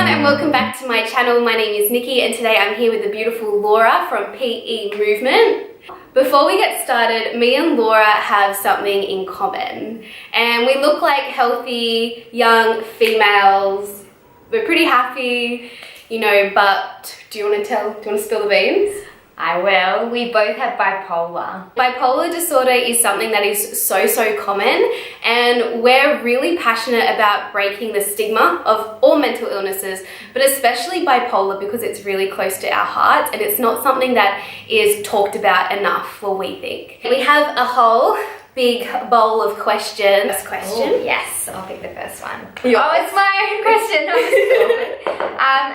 everyone and welcome back to my channel. My name is Nikki and today I'm here with the beautiful Laura from PE Movement. Before we get started, me and Laura have something in common and we look like healthy, young females. We're pretty happy, you know, but do you want to spill the beans? I will. We both have bipolar. Bipolar disorder is something that is so common, and we're really passionate about breaking the stigma of all mental illnesses, but especially bipolar because it's really close to our hearts and it's not something that is talked about enough, what we think. We have a whole big bowl of questions. First question. Ooh, yes, I'll pick the first one. Oh, it's my own question.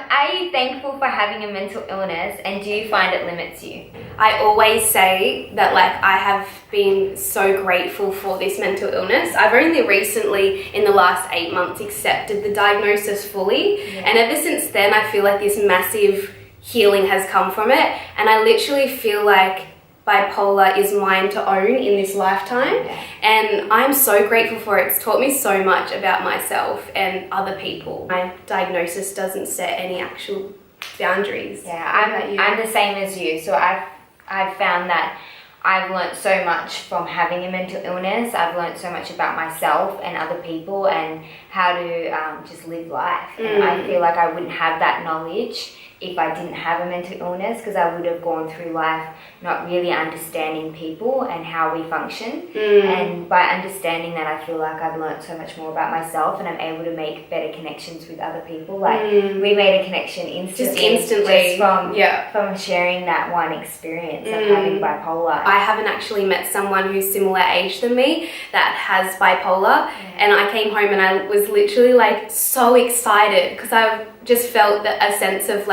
Are you thankful for having a mental illness and do you find it limits you? I always say that I have been so grateful for this mental illness. I've only recently in the last 8 months accepted the diagnosis fully, and ever since then I feel like this massive healing has come from it, and I literally feel like bipolar is mine to own in this lifetime, and I'm so grateful for it. It's taught me so much about myself and other people. My diagnosis doesn't set any actual boundaries. I'm the same as you. So I've found that I've learnt so much from having a mental illness. I've learnt so much about myself and other people and how to just live life. And I feel like I wouldn't have that knowledge if I didn't have a mental illness, because I would have gone through life not really understanding people and how we function. And by understanding that, I feel like I've learnt so much more about myself and I'm able to make better connections with other people. We made a connection instantly. Just from sharing that one experience of having bipolar. I haven't actually met someone who's similar age than me that has bipolar, and I came home and I was literally so excited because I just felt a sense of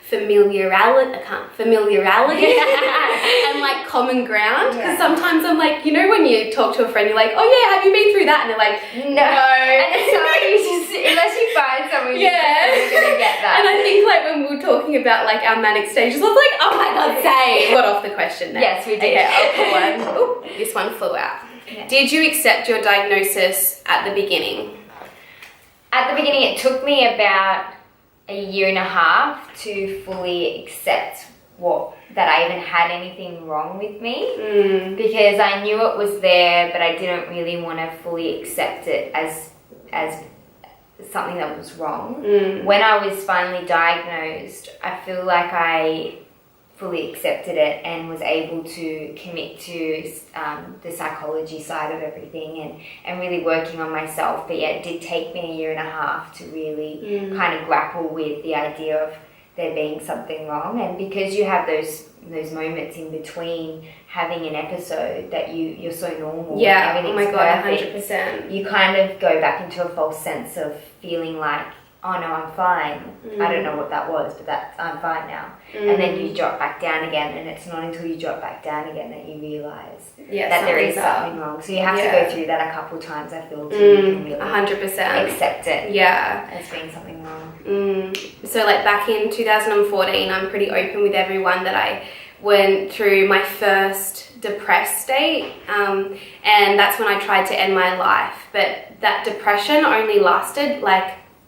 familiarity and common ground, because sometimes I'm you know when you talk to a friend you're like, oh yeah, have you been through that, and they're like, no. And it's not unless you find someone you're gonna get that. And I think when we were talking about our manic stages, I was like, oh my god, same. Got off the question there. Yes, we did. Okay, I'll pull one. Ooh, this one flew out. Did you accept your diagnosis at the beginning? At the beginning it took me about a year and a half to fully accept that I even had anything wrong with me, because I knew it was there, but I didn't really want to fully accept it as something that was wrong. When I was finally diagnosed, I feel like I fully accepted it and was able to commit to the psychology side of everything and really working on myself. But yeah, it did take me a year and a half to really kind of grapple with the idea of there being something wrong. And because you have those moments in between having an episode that you're so normal, everything's perfect, 100%. you kind of go back into a false sense of feeling like, oh no, I'm fine. I don't know what that was, but I'm fine now. And then you drop back down again, and it's not until you drop back down again that you realise that there is something wrong. So you have to go through that a couple of times, I feel, to really 100% accept it as being something wrong. So back in 2014, I'm pretty open with everyone that I went through my first depressed state, and that's when I tried to end my life. But that depression only lasted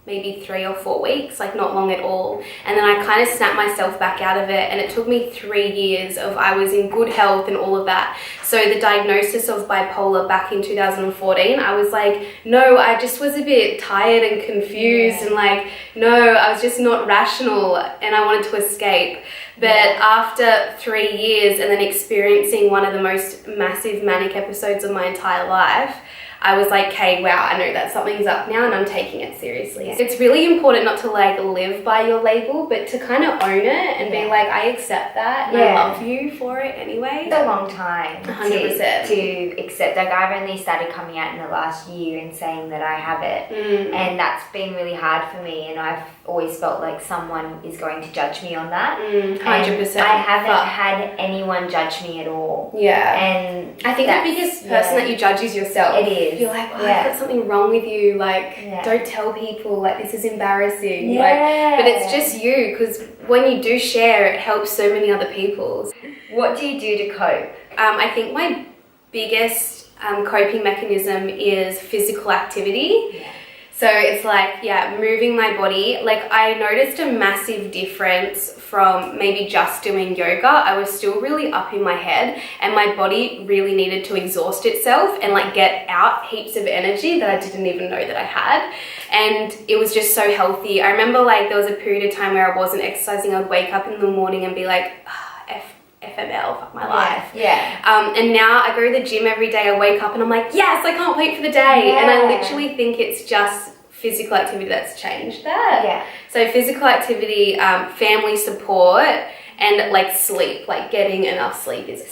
maybe 3 or 4 weeks, not long at all. And then I kind of snapped myself back out of it, and it took me 3 years I was in good health and all of that. So the diagnosis of bipolar back in 2014, I was no, I just was a bit tired and confused and no, I was just not rational and I wanted to escape. But after 3 years and then experiencing one of the most massive manic episodes of my entire life, I was okay, wow, I know that something's up now and I'm taking it seriously. It's really important not to live by your label, but to kind of own it and be I accept that and I love you for it anyway. It's a long time 100% to accept. I've only started coming out in the last year and saying that I have it, and that's been really hard for me, and I've always felt like someone is going to judge me on that. 100%. I haven't had anyone judge me at all. And I think the biggest person that you judge is yourself. It is. You're I've got something wrong with you, don't tell people, this is embarrassing. But it's just you, because when you do share, it helps so many other people. What do you do to cope? I think my biggest coping mechanism is physical activity. So it's like, yeah, moving my body. Like I noticed a massive difference from maybe just doing yoga. I was still really up in my head and my body really needed to exhaust itself and like get out heaps of energy that I didn't even know that I had. And it was just so healthy. I remember like there was a period of time where I wasn't exercising. I would wake up in the morning and be like, FML, fuck my life. Yeah. And now I go to the gym every day. I wake up and I'm like, yes, I can't wait for the day. Yeah. And I literally think it's just physical activity that's changed that. Yeah. So physical activity, family support, and like sleep, like getting enough sleep is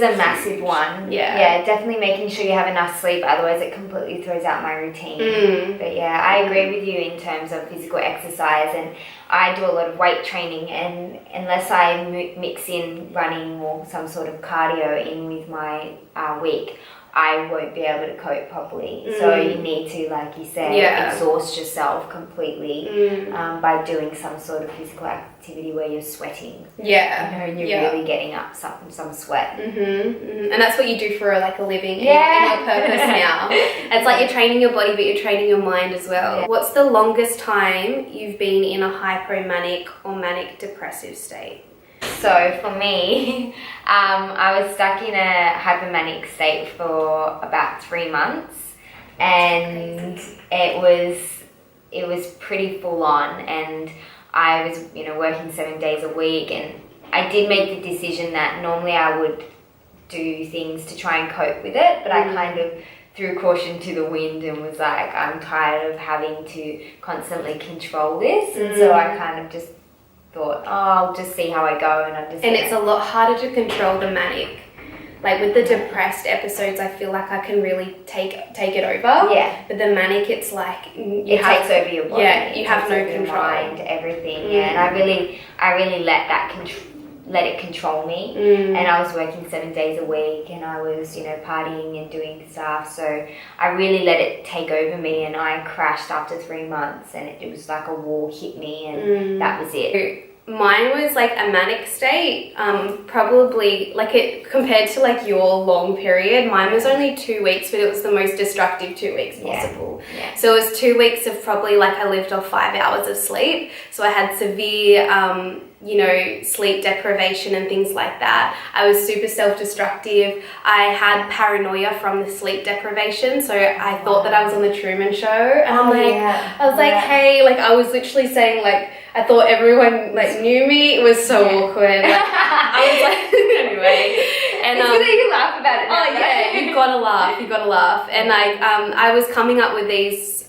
a massive one. Yeah, definitely making sure you have enough sleep, otherwise it completely throws out my routine. But yeah, I agree with you in terms of physical exercise, and I do a lot of weight training, and unless I mix in running or some sort of cardio in with my week, I won't be able to cope properly. So you need to, like you said, exhaust yourself completely by doing some sort of physical activity where you're sweating. Yeah. You know, and you're really getting up some sweat. And that's what you do for like a living in your purpose now. It's like you're training your body, but you're training your mind as well. Yeah. What's the longest time you've been in a hypomanic or manic depressive state? So for me, I was stuck in a hypomanic state for about 3 months, and it was pretty full on, and I was working 7 days a week, and I did make the decision that normally I would do things to try and cope with it, but I kind of threw caution to the wind and was like, I'm tired of having to constantly control this, and so I kind of just thought, I'll just see how I go, and it's a lot harder to control the manic. Like with the depressed episodes, I feel like I can really take it over. Yeah. But the manic, it's like it takes over your body. Yeah, you have no control. Your mind, everything. Yeah, and I really let it control me. And I was working 7 days a week, and I was partying and doing stuff. So I really let it take over me, and I crashed after 3 months, and it was like a wall hit me, and that was it. Mine was like a manic state, probably like it compared to like your long period. Mine was only 2 weeks, but it was the most destructive 2 weeks possible. Yeah. So it was 2 weeks of probably like I lived off 5 hours of sleep. So I had severe, sleep deprivation and things like that. I was super self-destructive. I had paranoia from the sleep deprivation. So I thought that I was on the Truman Show, and I was like, hey, like I was literally saying like, I thought everyone like knew me. It was so awkward. Like, I was like, anyway. And it's good that you laugh about it now. Oh yeah, you gotta laugh. And like, I was coming up with these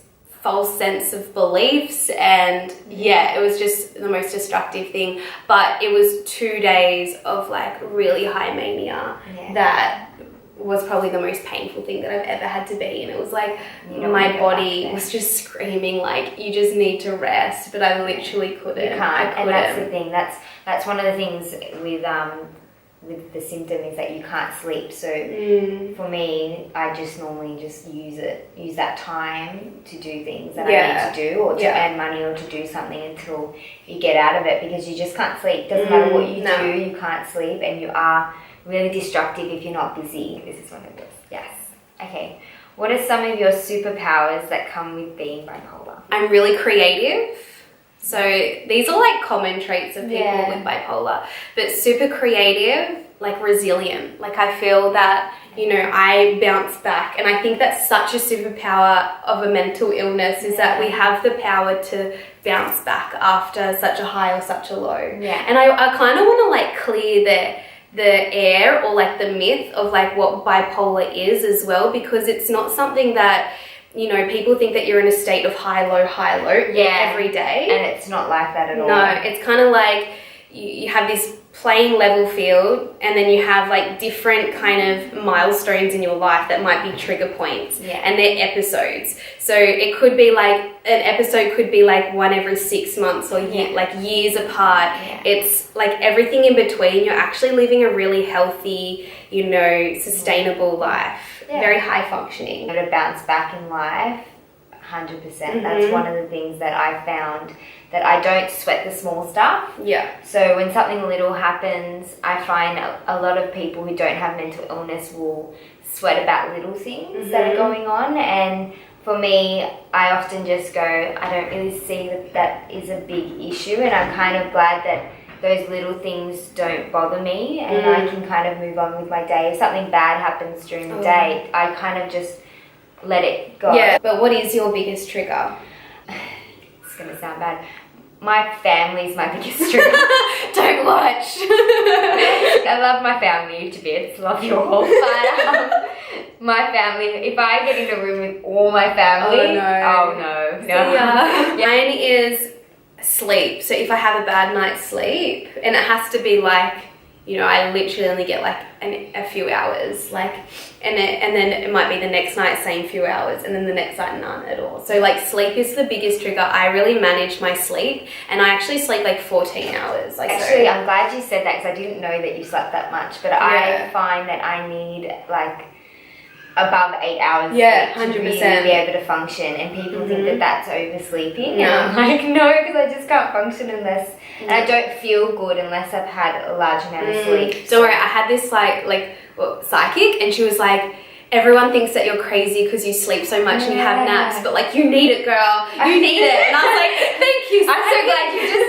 false sense of beliefs, and it was just the most destructive thing. But it was 2 days of like really high mania that was probably the most painful thing that I've ever had to be in. It was like my body was just screaming like, you just need to rest, but I literally couldn't. You can't. And that's the thing. That's one of the things with the symptom is that you can't sleep. So for me, I just normally just use that time to do things that I need to do, or to earn money, or to do something until you get out of it, because you just can't sleep. Doesn't matter what you do, you can't sleep, and you are really destructive if you're not busy. This is one of those. Yes. Okay. What are some of your superpowers that come with being bipolar? I'm really creative. So these are like common traits of people with bipolar, but super creative, like resilient. Like I feel that, I bounce back, and I think that's such a superpower of a mental illness is that we have the power to bounce back after such a high or such a low. Yeah. And I kind of want to like clear the air, or like the myth of like what bipolar is as well, because it's not something that people think that you're in a state of high low every day, and it's not like that at all. No, it's kind of like you have this plain level field, and then you have like different kind of milestones in your life that might be trigger points, and they're episodes. So it could be like an episode could be like one every 6 months, or like years apart. It's like everything in between. You're actually living a really healthy, sustainable life, very high functioning. To bounce back in life, 100%. That's one of the things that I found, that I don't sweat the small stuff. Yeah. So when something little happens, I find a lot of people who don't have mental illness will sweat about little things that are going on, and for me, I often just go, I don't really see that is a big issue, and I'm kind of glad that those little things don't bother me, and I can kind of move on with my day. If something bad happens during the day, I kind of just let it go. Yeah, but what is your biggest trigger? It's going to sound bad. My family's my biggest trigger. Don't watch. I love my family to bits. Love you all. But my family, if I get in a room with all my family, oh no. Yeah. Mine is sleep. So if I have a bad night's sleep, and it has to be like, you know, I literally only get like a few hours, like, and then it might be the next night same few hours, and then the next night none at all. So like sleep is the biggest trigger. I really manage my sleep, and I actually sleep like 14 hours. Like, actually, I'm glad you said that, because I didn't know that you slept that much, but I find that I need like above 8 hours to really be able to function, and people think that that's oversleeping, and I'm like, no, because I just can't function unless, and I don't feel good unless I've had a large amount of sleep. Don't worry, I had this psychic, and she was like, everyone thinks that you're crazy because you sleep so much and you have naps, but like, you need it, girl, you need it. And I was like, thank you. I'm so glad you've just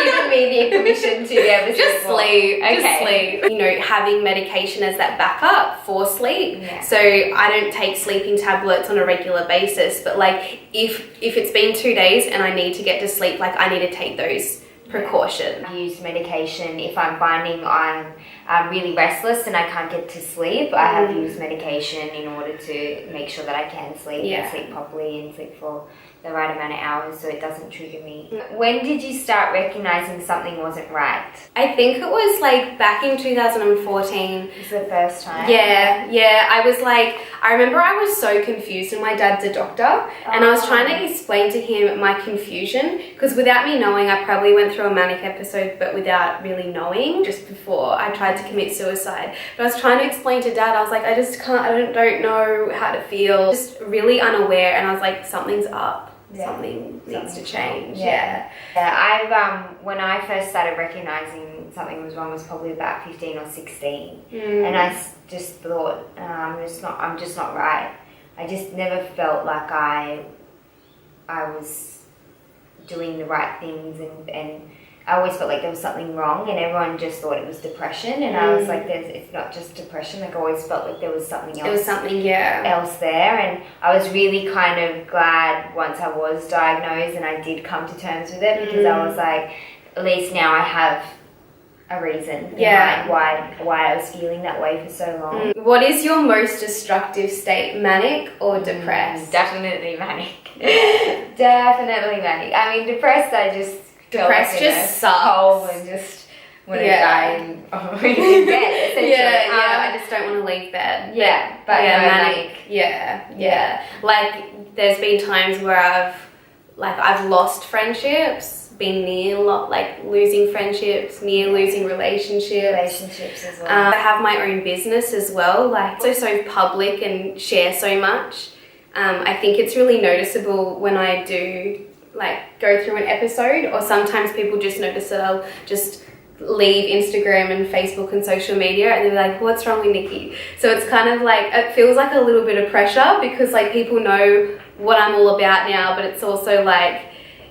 given me the permission to be able to just sleep. Just sleep. You know, having medication as that backup for sleep. So I don't take sleeping tablets on a regular basis, but like if it's been 2 days and I need to get to sleep, like I need to take those precautions. I use medication if I'm finding I'm really restless and I can't get to sleep. I have used medication in order to make sure that I can sleep and sleep properly and sleep for the right amount of hours so it doesn't trigger me. When did you start recognizing something wasn't right? I think it was like back in 2014. It was the first time? Yeah. I was like, I remember I was so confused, and my dad's a doctor, and I was trying to explain to him my confusion, because without me knowing, I probably went through a manic episode, but without really knowing, just before I tried to commit suicide. But I was trying to explain to Dad, I was like, I don't know how to feel, just really unaware, and I was like, something's up. Something needs to change. I've when I first started recognizing something was wrong was probably about 15 or 16, and I just thought I'm just not right. I just never felt like I was doing the right things, and I always felt like there was something wrong, and everyone just thought it was depression, and I was like, it's not just depression. Like I always felt like there was something else. There was something, else there, and I was really kind of glad once I was diagnosed and I did come to terms with it, because I was like, at least now I have a reason behind why I was feeling that way for so long. What is your most destructive state, manic or depressed? Definitely manic. Definitely manic. I mean, depressed, I just depressed just sucks. And just want to die in bed, essentially. I just don't want to leave bed. But manic. Like there's been times where I've lost friendships, been near losing friendships, near losing relationships as well. I have my own business as well, like so public and share so much. I think it's really noticeable when I do like go through an episode, or sometimes people just notice that I'll just leave Instagram and Facebook and social media, and they're like, what's wrong with Nikki? So it's kind of like, it feels like a little bit of pressure, because like people know what I'm all about now, but it's also like,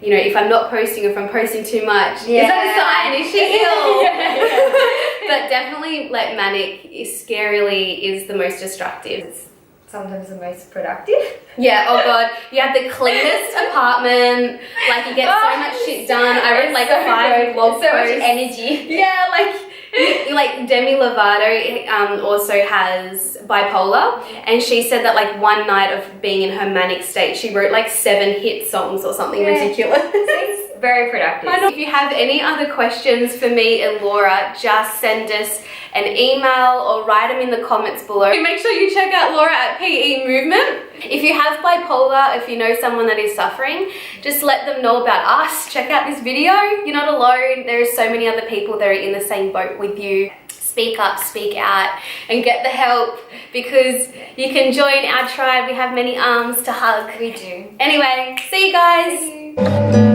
you know, if I'm not posting, if I'm posting too much, is that a sign? Is she ill? But definitely like manic scarily is the most destructive. It's sometimes the most productive. Yeah, oh god, you have the cleanest apartment, like you get so much shit done. I read like 5 blog posts. So much energy. Yeah, like Demi Lovato also has bipolar, and she said that like one night of being in her manic state, she wrote like 7 hit songs or something ridiculous. It's very productive. If you have any other questions for me and Laura, just send us an email or write them in the comments below. Make sure you check out Laura at PE Movement. If you have bipolar, if you know someone that is suffering, just let them know about us. Check out this video. You're not alone. There are so many other people that are in the same boat with you. Speak up, speak out, and get the help, because you can join our tribe. We have many arms to hug. We do. Anyway, see you guys. See you.